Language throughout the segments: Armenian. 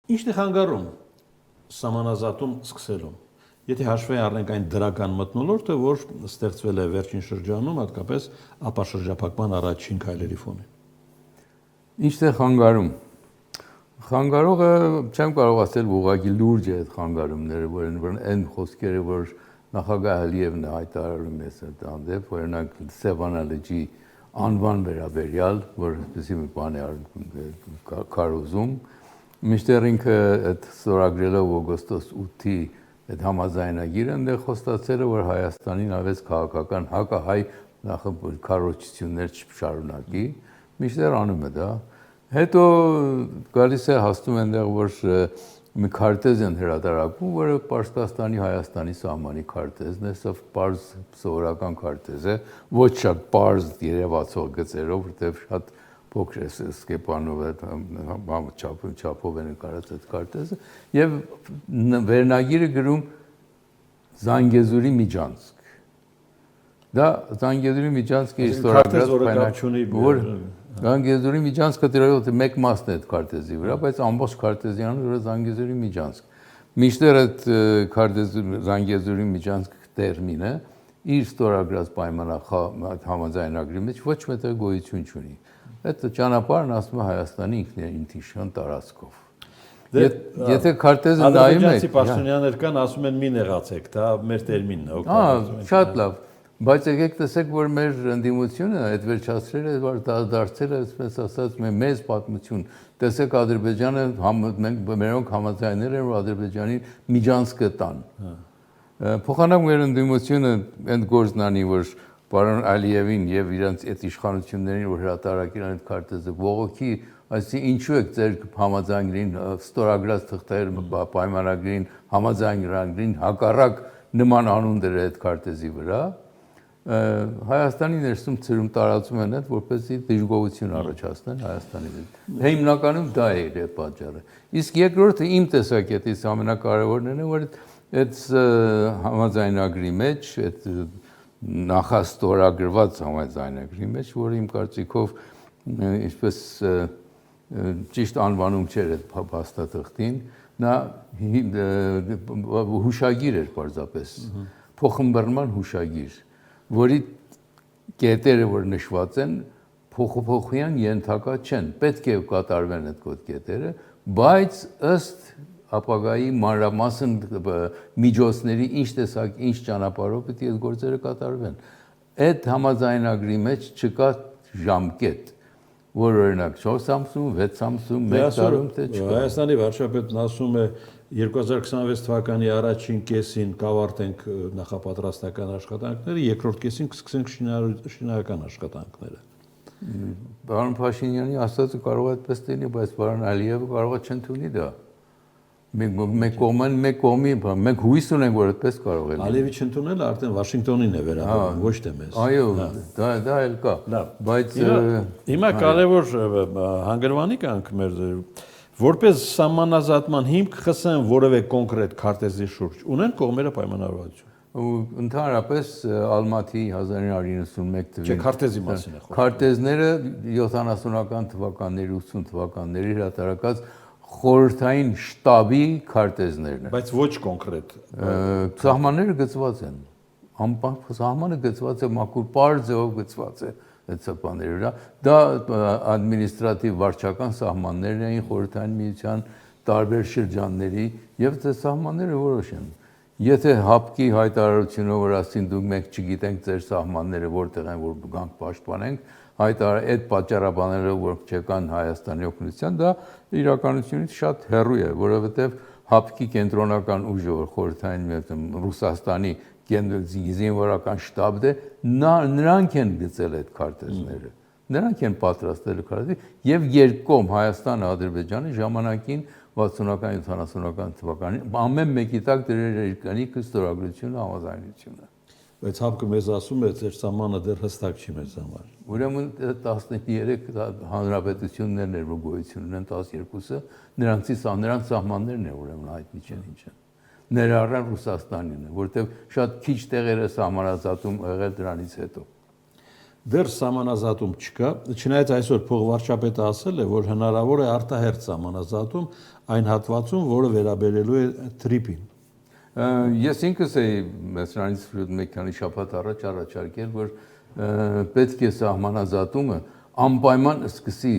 Ինչն է խանգարում սահմանազատում սկսելուն։ Եթե հաշվի առնենք այն դրական մթնոլորտը, որ ստեղծվել է վերջին շրջանում, հատկապես ապաշրջափակման առաջին քայլերի ֆոնին։ Ինչն է խանգարում։ Խանգարողը չեմ կարող ասել ուղղակի լուրջ է այդ խանգարումները, որ այն խոսքերը, որ նախագահ Ալիևն է հայտարարում է հանդեպ, օրինակ Սևանա լճի անվան վերաբերյալ, որ այսպեսի մի բան է քարոզում, մինչդեռ ինքը այդ ստորագրելով օգոստոս 8-ի այդ համաձայնագիրը այնտեղ խոստացել է, որ Հայաստանին ավեց քաղաքական հակահայ քարոզություններ չշարունակի, մինչդեռ անում է դա։ Հետո գալիս է հաստում այնտեղ, որ մի քարտեզ են հրատարակում, որը Պարսկաստանի Հայաստանի սահմանի քարտեզն է, սա պարզ սովորական քարտեզ է, ոչ շատ պարզ երևացող գծերով, որտեղ շատ փոքր է Սկեպանով չափով է նկարած այդ քարտեզը, եւ վերնագիրը գրում Զանգեզուրի միջանցք։ Դա Զանգեզուրի միջանցքը իստորագրած որ Զանգեզուրի միջանցքը դրանով մեկ մասն է այդ քարտեզի վրա, բայց ամբողջ քարտեզի անունը Զանգեզուրի միջանցք։ Մինչդեռ այդ Զանգեզուրի միջանցք տերմինը իր ստորագրած համաձայնագրի մեջ ոչ մեկը գոյություն չունի։ Այդ ճանապարհն ասում է Հայաստանի ինքնիշխան տարածքով։ Եթե քարտեզը նայում եք, ադրբեջանցի պաշտոնյաներ կան, ասում են մի նեղացեք, դա մեր տերմինն է, օգտագործում ենք։ Շատ լավ։ Բայց եկեք տեսեք, որ մեր ընդդիմությունը այդ վերջացրել է, որ դարձել է, այսպես ասած, մեծ պատմություն։ Տեսեք Ադրբեջանը մերոնք համաձայնել են, որ Ադրբեջանի միջանցքը տան։ Փոխանակ մեր ընդդիմությունը այդ գործն անի, որ պարոն Ալիևին եւ իրանց այդ իշխանություններին, որ հրատարակել են այդ քարտեզը, ողոքի, այսինքն ինչու եք ձեր համաձայնագրին ստորագրած թղթեր պայմանագրին, համաձայնագրին հակառակ նման անուն դրել այդ քարտեզի վրա, Հայաստանի ներսում ծրում տարածում են այդ, որպեսզի դժգոհություն առաջացնեն Հայաստանի դեմ։ Հիմնականում դա է իր պատճառը։ Իսկ երկրորդը իմ տեսակետից ամենակարևորն է, որ այդ համաձայնագրի մեջ, այդ նախաստորագրված համաձայնագրի մեջ, որը իմ կարծիքով ինչպես ճիշտ անվանում չէր այդ փաստաթղթին, նա հուշագիր էր պարզապես, փոխմբռնման հուշագիր, որի կետերը, որ նշված են, փոխափոխության ենթակա չեն, պետք է կատարվեն այդ կետերը, բայց ըստ ապագայի մանրամասն միջոցների ինչ տեսակ, ինչ ճանապարհով պետք է այդ գործերը կատարվեն։ Այդ համաձայնագրի մեջ չկա ժամկետ, որ օրինակ 4 ամսում, 6 ամսում, 1 տարում թե չկա։ Հայաստանի վարչապետն ասում է 2026 թվականի առաջին կեսին կավարտենք նախապատրաստական աշխատանքները, երկրորդ կեսին կսկսենք շինարարական աշխատանքները։ Պարոն Փաշինյանի ասածը կարող է այդպես լինի, բայց պարոն Ալիևը կարող է չընդունի դա։ Մենք հույս ունենք, որ այդպես կարող է լինի։ Ալիևի չընդունելը արդեն Վաշինգտոնին է վերաբերում, ոչ թե մեզ։ Այո, դա էլ կա։ Բայց հիմա կարևոր հանգրվանի կանք մեր որպես սահմանազատման հիմք խսեն որևէ կոնկրետ քարտեզի շուրջ, ունեն կողմերը պայմանավորվածություն։ Ընդհանրապես Ալմատի 1991 թվականին։ Չէ, քարտեզի մասին է խոսքը։ Քարտեզները 70-ական թվականների, 80 թվականների հրատարակած խորհրդային շտաբի քարտեզներն են։ Բայց ոչ կոնկրետ։ Սահմանները գծված են։ Սահմանը գծված է մաքուր պարզ ձևով գծված է այդ սահմանների վրա։ Դա ադմինիստրատիվ վարչական սահմաններն էին խորհրդային միության տարբեր շրջանների եւ այդ սահմանները որոշ են։ Եթե հապկի հայտարարությունով որ ասին դուք մենք չգիտենք ձեր սահմանները որտեղ են, որ գանք պաշտպանենք, այդ պատճառաբաներով որ չեկան Հայաստանի օգնության, դա իրականությունից շատ հեռու է, որովհետև հապկի կենտրոնական ուժը որ խորհրդային Ռուսաստանի զինվորական շտաբն է, նրանք են գծել այդ քարտեզները, նրանք են պատրաստել քարտեզը եւ երկկողմ Հայաստանը, Ադրբեջանը ժամանակին 60-ական, 70-ական թվականին ամեն մեկի տակ դրել էր իր ստորագրությունը, համաձայնությունը։ Բայց հապկը մեզ ասում է, ձեր սահմանը դեռ հստակ չի մեզ համար։ Ուրեմն 13 հանրապետություններն էր, որ գոյություն ունեն 12-ը, նրանց սահմաններն են, ուրեմն հայտնի չեն ինչ են։ Ներառյալ Ռուսաստանին է, որտեղ շատ քիչ տեղեր է սահմանազատում եղել դրանից հետո։ դեռ սահմանազատում չկա, չնայած այսօր փողվարչապետը ասել է, որ հնարավոր է արտահերթ սահմանազատում այն հատվածում, որը վերաբերելու է թրիպին։ Ես ինքս էի մեծրանից մեկ քանի շաբաթ առաջ առաջարկել, որ պետք է սահմանազատումը անպայման սկսի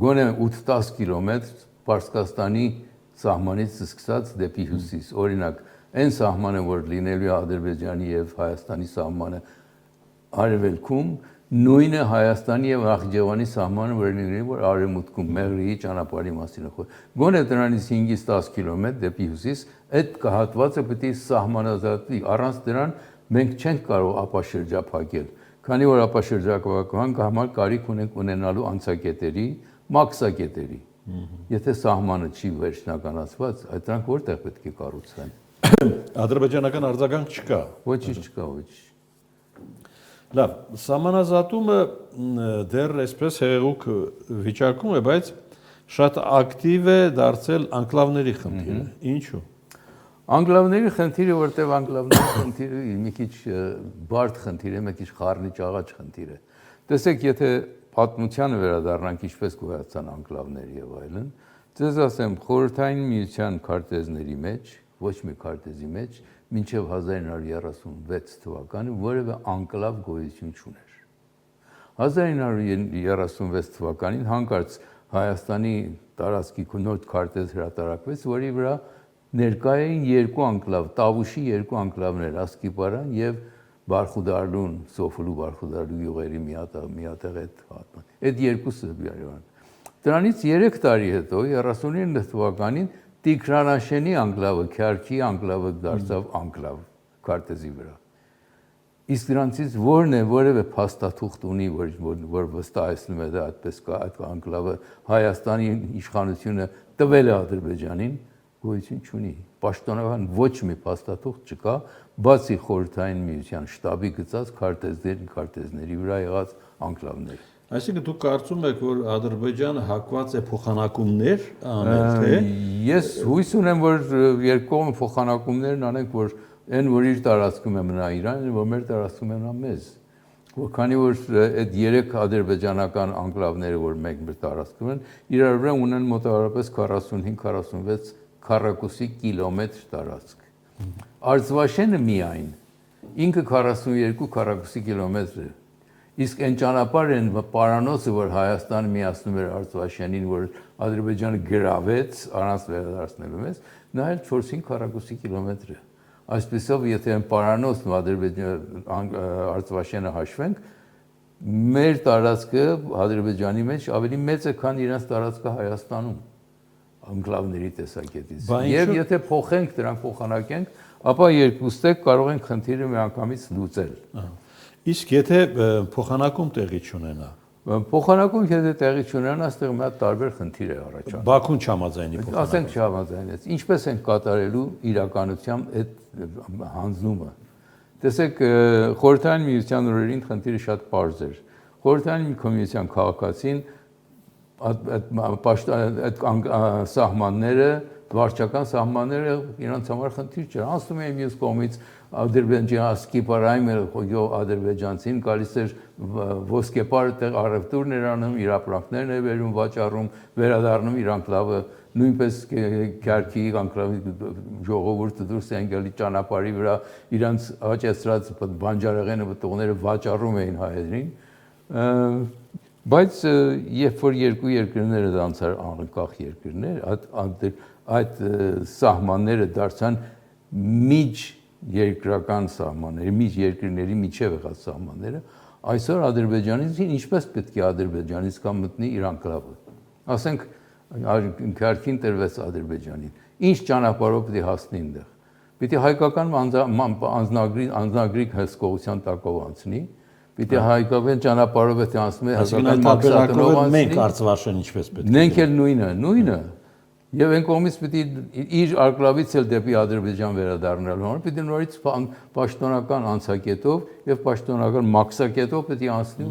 գոնե 8-10 կիլոմետր Պարսկաստանի սահմանից սկսած դեպի հյուսիս։ Օրինակ, այն սահմանը, որ լինելու է Ադրբեջանի եւ Հայաստանի սահմանը արևելքում, նույնը Հայաստանի եւ Ախջևանի սահմանը, որ լինելու է արևմուտքում, Մեղրիի ճանապարհի մասին է խոսքը։ Գոնե դրանից 5-ից 10 կիլոմետր դեպի հյուսիս, այդ հատվածը պետք է սահմանազատվի։ Առանց դրան մենք չենք կարող ապաշրջափակել, քանի որ ապաշրջափակման համար կարիք ունենք ունենալու անցակետերի, մաքսակետերի։ Եթե սահմանը չի վերջնականացված, այդ դրանք որտեղ պետք է կառուցվեն։ Ադրբեջանական արձագանք չկա։ Ոչինչ չկա, ոչինչ։ Լավ, սահմանազատումը դեռ այսպես հեղուկ վիճակում է, բայց շատ ակտիվ է դարձել անկլավների խնդիրը։ Ինչու՞։ Անկլավների խնդիրը, որտեղ անկլավների խնդիրը մի քիչ բարդ խնդիր է, մի քիչ խառնիճաղաճ խնդիր է։ Տեսեք, եթե պատմությանը վերադառնանք, ինչպես գոյացան անկլավներ եւ այլն, ձեզ ասեմ, Խորհրդային Միության քարտեզների մեջ, ոչ մի քարտեզի մեջ, մինչև 1936 թվականը որևէ անկլավ գոյություն չուներ։ 1936 թվականին հանկարծ Հայաստանի տարածքի նոր քարտեզ հրատարակվեց, որի վրա ներկա էին երկու անկլավ, Տավուշի երկու անկլավներ, Ասկիպարան եւ Բարխուդարլուն, Սոֆուլու Բարխուդարլու յուղերի միատեղ այդ երկուսը Երևան։ Դրանից 3 տարի հետո 39 թվականին Տիգրանաշենի անկլավը, Քյարքի անկլավը դարձավ անկլավ քարտեզի վրա։ Իսկ դրանցից որն է որևէ փաստաթուղթ ունի, որ վստահեցնում է դա այդպես կա, այդ անկլավը Հայաստանի իշխանությունը տվել է Ադրբեջանին, գոյություն չունի։ Պաշտոնական ոչ մի փաստաթուղթ չկա, բացի Խորհրդային Միության շտաբի գծած քարտեզների վրա եղած անկլավներ։ Այսինքն դուք կարծում եք, որ Ադրբեջանը հակված է փոխանակումներ անել, թե։ Ես հույս ունեմ, որ երկկողմ փոխանակումներն անենք, որ այն որ իր տարածքում է մնա Իրանը, որ մեր տարածքում է մնա մեզ։ Քանի որ այդ 3 ադրբեջանական անկլավները, որ մեր տարածքում են, իրար վրա ունեն մոտավորապես 45-46 քառակուսի կիլոմետր տարածք։ Արծվաշենը միայն ինքը 42 քառակուսի կիլոմետր է։ Իսկ այն ճանապարհն պարանոցը, որ Հայաստանը միացնում էր Արծվաշենին, որ Ադրբեջանը գրավեց առանց վերադարձնելու մեզ, նա էլ 4-5 քառակուսի կիլոմետր է։ Այսպեսով, եթե այն պարանոցն ու Արծվաշենը հաշվենք, մեր տարածքը Ադրբեջանի մեջ ավելի մեծ է, քան իրենց տարածքը Հայաստանում անկլավների տեսակետից։ Եվ եթե փոխենք դրանք փոխանակենք, ապա երկուստեք կարող ենք խնդիրը միանգամից լուծել։ Իսկ եթե փոխանակում տեղի չունենա։ Փոխանակում եթե տեղի չունենա, այստեղ մի հատ տարբեր խնդիր է առաջանում։ Բաքուն չհամաձայնի փոխանակում։ Ասենք չհամաձայնեց։ Ինչպես են կատարելու իրականությամբ այդ հանձնումը։ Տեսեք, Խորհրդային Միության օրերին խնդիրը շատ պարզ էր։ Խորհրդային Միության քաղաքացին այդ սահմանները, վարչական սահմանները իրանց համար խնդիր չէր։ Անցնում էին մյուս կողմից Ադրբեջանի Ասկիպարայում ադրբեջանցին գալիս էր ոսկեպար տեղ առևտուրներ անում, իր ապրանքներն է վերում, վաճառում, վերադառնում իր անկլավը, նույնպես Քյարքի անկլավի ժողովուրդը դուրս էին գալի ճանապարհի վրա, իրանց աճեցրած բանջարեղենը պտուղները վաճառում էին հայերին, բայց երբ որ երկու երկրները դարձան անկախ երկրներ, այդ սահմանները դարձան միջ երկրական սահմանները, միջ երկրների միջև եղած սահմանները, այսօր Ադրբեջանից ինչպես պետք է Ադրբեջանից կամ մտնի իր անկլավը։ Ասենք Քյարքին տրվեց Ադրբեջանին։ Ինչ ճանապարհով պետք է հասնի այնտեղ։ Պետք է հայկական անձնագրի հսկողության տակով անցնի, պետք է հայկական ճանապարհով է անցնում, հայկական մաքսատնով անցնի։ Մենք Արծվաշեն ինչպես պետք է։ Մենք էլ նույնը։ Եվ այն կողմից պետք է իր արկլավից էլ դեպի Ադրբեջան վերադառնալու համար պետք է նորից պաշտոնական անցակետով եւ պաշտոնական մաքսակետով պետք է անցնի